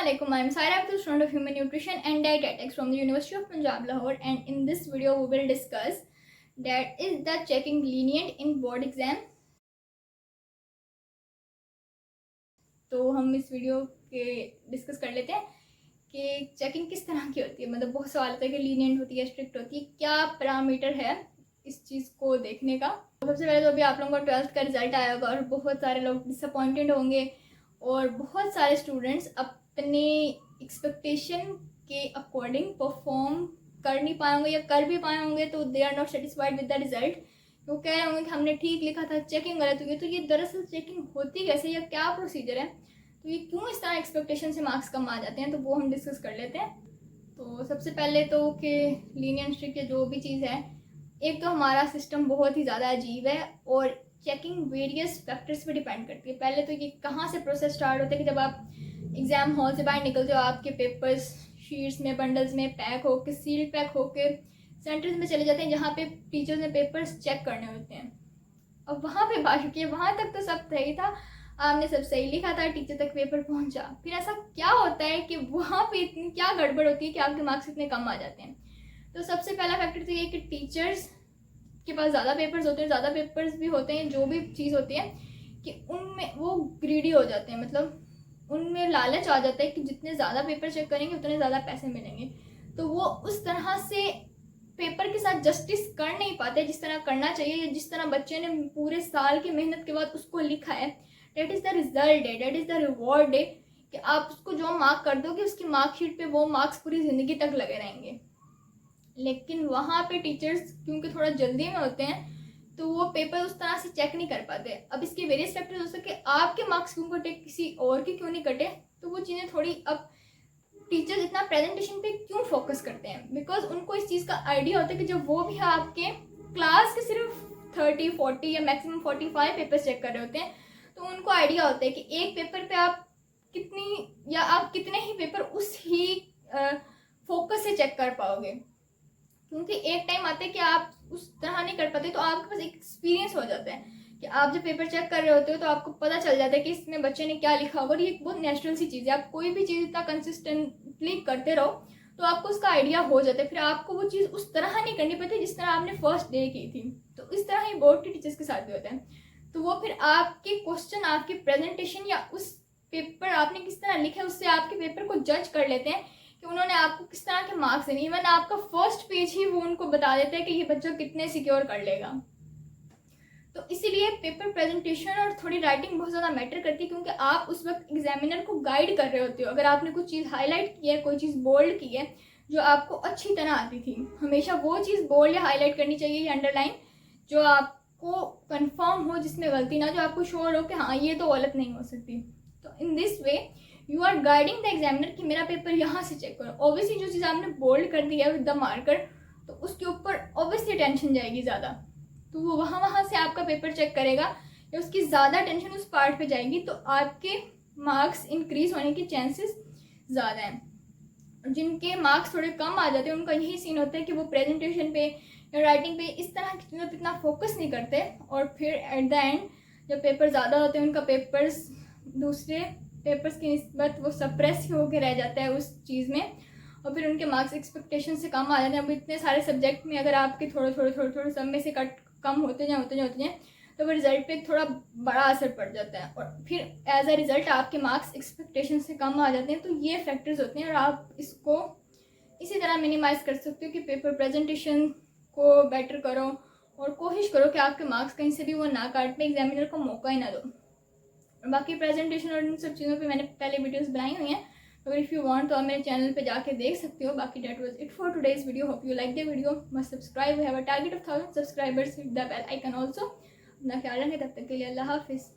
Assalamualaikum. I am Saira Abdul, student of Human Nutrition and Dietetics from the University of Punjab, Lahore, and in this video we will discuss that is the checking lenient in board exam. तो हम इस video के discuss कर लेते हैं कि checking किस तरह की होती है। मतलब बहुत सवाल होता है कि लीनियंट होती है, स्ट्रिक्ट होती है, क्या पैरामीटर है इस चीज़ को देखने का। सबसे पहले तो अभी आप लोगों का 12th का रिजल्ट आया होगा और बहुत सारे लोग डिसअपॉइंटेड होंगे और बहुत सारे स्टूडेंट्स अपने एक्सपेक्टेशन के अकॉर्डिंग परफॉर्म कर नहीं पाए होंगे या कर भी पाए होंगे तो they are not satisfied with the result. वो कह रहे होंगे कि हमने ठीक लिखा था, चेकिंग गलत हुई है। तो ये दरअसल चेकिंग होती कैसे या क्या प्रोसीजर है, तो ये क्यों इस तरह एक्सपेक्टेशन से मार्क्स कम आ जाते हैं, तो वो हम डिस्कस कर लेते हैं। तो सबसे पहले तो कि लीनियंट स्ट्रिक्ट या जो भी चीज़ है, एक तो हमारा सिस्टम बहुत ही ज़्यादा अजीब है और चेकिंग वेरियस फैक्टर्स पे डिपेंड करती है। पहले तो ये कहाँ से प्रोसेस स्टार्ट होता है कि जब आप एग्ज़ाम हॉल से बाहर निकलते हो, आपके पेपर्स शीट्स में बंडल्स में पैक होकर सील्ड पैक होकर सेंटर्स में चले जाते हैं जहाँ पे टीचर्स ने पेपर्स चेक करने होते हैं। अब वहाँ पे बात की वहाँ तक तो सब सही था, आपने सब सही लिखा था, टीचर तक पेपर पहुँचा। फिर ऐसा क्या होता है कि वहाँ पे इतनी क्या गड़बड़ होती है कि आपके मार्क्स इतने कम आ जाते हैं। तो सबसे पहला फैक्टर तो ये कि टीचर्स के पास ज़्यादा पेपर्स होते हैं, ज़्यादा पेपर्स भी होते हैं, जो भी चीज़ होती है कि उनमें वो ग्रीडी हो जाते हैं। मतलब उनमें लालच आ जाता है कि जितने ज़्यादा पेपर चेक करेंगे उतने ज़्यादा पैसे मिलेंगे। तो वो उस तरह से पेपर के साथ जस्टिस कर नहीं पाते जिस तरह करना चाहिए या जिस तरह बच्चे ने पूरे साल की मेहनत के बाद उसको लिखा है। That is the result day, that is the reward day कि आप उसको जो मार्क कर दोगे उसकी मार्कशीट पे वो मार्क्स पूरी ज़िंदगी तक लगे रहेंगे। लेकिन वहाँ पे टीचर्स क्योंकि थोड़ा जल्दी में होते हैं तो वो पेपर उस तरह से चेक नहीं कर पाते। अब इसके वेरियस फैक्टर्स हो सके, आपके मार्क्स क्यों कटे, किसी और के क्यों नहीं कटे, तो वो चीज़ें थोड़ी। अब टीचर्स इतना प्रेजेंटेशन पे क्यों फोकस करते हैं, बिकॉज उनको इस चीज़ का आइडिया होता है कि जब वो भी आपके क्लास के सिर्फ 30-40 या मैक्सिमम 45 पेपर चेक कर रहे होते हैं तो उनको आइडिया होता है कि एक पेपर पे आप कितनी या आप कितने ही पेपर उस ही फोकस से चेक कर पाओगे। क्योंकि एक टाइम आता है कि आप उस तरह नहीं कर पाते तो आपके पास एक एक्सपीरियंस हो जाता है कि आप जब पेपर चेक कर रहे होते हो तो आपको पता चल जाता है कि इसमें बच्चे ने क्या लिखा होगा। और ये बहुत नेचुरल सी चीज़ है, आप कोई भी चीज़ इतना कंसिस्टेंटली करते रहो तो आपको उसका आइडिया हो जाता है। फिर आपको वो चीज़ उस तरह नहीं करनी पड़ती जिस तरह आपने फर्स्ट डे की थी। तो इस तरह ही बोर्ड के टीचर्स के साथ भी होता है। तो वो फिर आपके क्वेश्चन, आपकी प्रेजेंटेशन या उस पेपर आपने किस तरह लिखा है उससे आपके पेपर को जज कर लेते हैं कि उन्होंने आपको किस तरह के मार्क्स देने। इवन आपका फर्स्ट पेज ही वो उनको बता देता है कि ये बच्चा कितने सिक्योर कर लेगा। तो इसीलिए पेपर प्रेजेंटेशन और थोड़ी राइटिंग बहुत ज़्यादा मैटर करती है, क्योंकि आप उस वक्त एग्जामिनर को गाइड कर रहे होते हो। अगर आपने कुछ चीज़ हाईलाइट की है, कोई चीज़ बोल्ड की है जो आपको अच्छी तरह आती थी, हमेशा वो चीज़ बोल्ड या हाईलाइट करनी चाहिए या अंडरलाइन जो आपको कन्फर्म हो, जिसमें गलती ना, जो आपको श्योर हो कि हाँ ये तो गलत नहीं हो सकती। तो in this way you are guiding the examiner कि मेरा पेपर यहाँ से चेक करो। ऑब्वियसली जो चीज़ आपने बोल्ड कर दी है विद द मार्कर तो उसके ऊपर ऑब्वियसली टेंशन जाएगी ज़्यादा, तो वो वहाँ से आपका पेपर चेक करेगा या उसकी ज़्यादा टेंशन उस पार्ट पे जाएगी तो आपके मार्क्स इंक्रीज होने के चांसेस ज़्यादा हैं। जिनके मार्क्स थोड़े कम आ जाते हैं उनका यही सीन होता है कि वो प्रेजेंटेशन पे या राइटिंग पे इस तरह की चीज़ों पर इतना फोकस नहीं करते और फिर एट द एंड जब पेपर ज़्यादा होते हैं उनका पेपर्स दूसरे पेपर्स की निस्बत वो सप्रेस होकर रह जाता है उस चीज़ में और फिर उनके मार्क्स एक्सपेक्टेशन से कम आ जाते हैं। अब इतने सारे सब्जेक्ट में अगर आपके थोड़े सब में से कम होते जाएँ तो वो रिजल्ट पे थोड़ा बड़ा असर पड़ जाता है और फिर एज अ रिज़ल्ट आपके मार्क्स एक्सपेक्टेशन से कम आ जाते हैं। तो ये फैक्टर्स होते हैं और आप इसको इसी तरह मिनिमाइज कर सकते हो कि पेपर प्रेजेंटेशन को बेटर करो और कोशिश करो कि आपके मार्क्स कहीं से भी वो ना काटने, एग्जामिनर को मौका ही ना दो। बाकी प्रेजेंटेशन और इन सब चीज़ों पे मैंने पहले वीडियोस बनाई हुई हैं, तो इफ़ यू वांट तो आप मेरे चैनल पे जाके देख सकते हो। बाकी that was it for today's video, hope you like the video, must subscribe, have a target of 1000 subscribers, hit the bell icon also. अपना ख्याल रखें, तब तक के लिए अल्लाह हाफिज़।